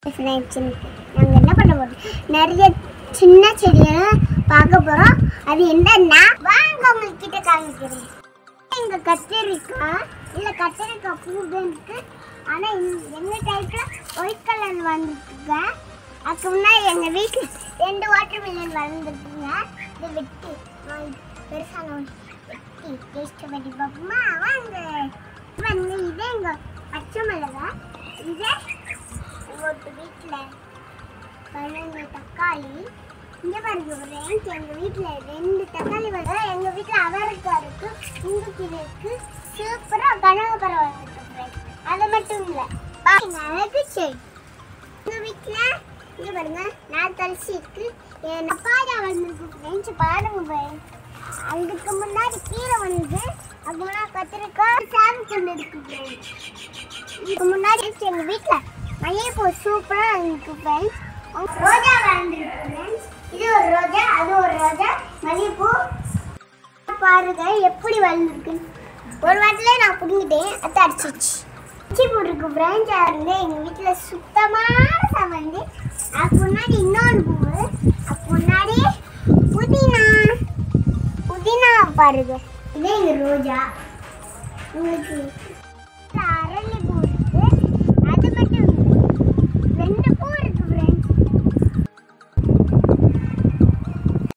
நாங்கள் என்ன பண்ண போகிறோம், நிறைய சின்ன செடியை பார்க்க போகிறோம். அது என்னன்னா வாங்க உங்ககிட்ட காமிக்கிறேன். எங்கள் கத்திரிக்காய் இல்லை கத்திரிக்காய் பூ இருக்கு. ஆனால் எங்கள் டைப்பில் ஒயிட் கலர் வந்துருக்குங்க. அதுக்கு முன்னாடி எங்கள் வீட்டில் 2 வாட்டர் மில்லன் வளர்ந்துருக்குங்க. இதை வெட்டி பெருசான வெட்டி டேஸ்ட் பண்ணி பார்ப்போமா? வாங்க வந்து இதே எங்கள் பச்சை மிளகா, இதே ஒரு வீட்டில் 12 தக்காளி. இங்கே பாருங்க ஃப்ரெண்ட்ஸ், எங்கள் வீட்டில் 2 தக்காளி வரும். எங்கள் வீட்டில் அவரைக்காய் இருக்குது, முருங்கைக்கீரை இருக்குது, சூப்பராக கனகாம்பரம் வந்துருக்கு ஃப்ரெண்ட்ஸ். அது மட்டும் இல்லை, அழகு செடி. எங்கள் வீட்டில் இங்கே பாருங்க நாத்தரிசி இருக்குது, நப்பாயா வந்துருக்கு ஃப்ரெண்ட்ஸ். பாருங்க ஃப்ரெண்ட்ஸ், அதுக்கு முன்னாடி கீரை வந்து அதுக்கு முன்னாடி கத்திரிக்காய் சாமி கொண்டு இருக்குது ஃப்ரெண்ட்ஸ். இதுக்கு முன்னாடி எங்கள் வீட்டில் மல்லிகைப்பூ சூப்பராக இருந்துச்சு ஃப்ரெண்ட்ஸ். ரோஜா வளர்ந்துருக்கு ஃப்ரெண்ட்ஸ். இது ஒரு ரோஜா, அது ஒரு ரோஜா, மல்லிகைப்பூ பாருங்க எப்படி வளர்ந்துருக்குன்னு. ஒரு வாரத்திலே நான் பிடிங்கிட்டேன், அது அடிச்சிச்சு. பிச்சி போட்டிருக்கு ஃப்ரெண்ட்ஸ். வந்து எங்கள் வீட்டில் சுத்தமான சமந்து. அதுக்கு முன்னாடி இன்னொன்று பூவு, அதுக்கு முன்னாடி புதினா புதினா பாருங்க. இதே எங்கள் ரோஜா. உங்களுக்கு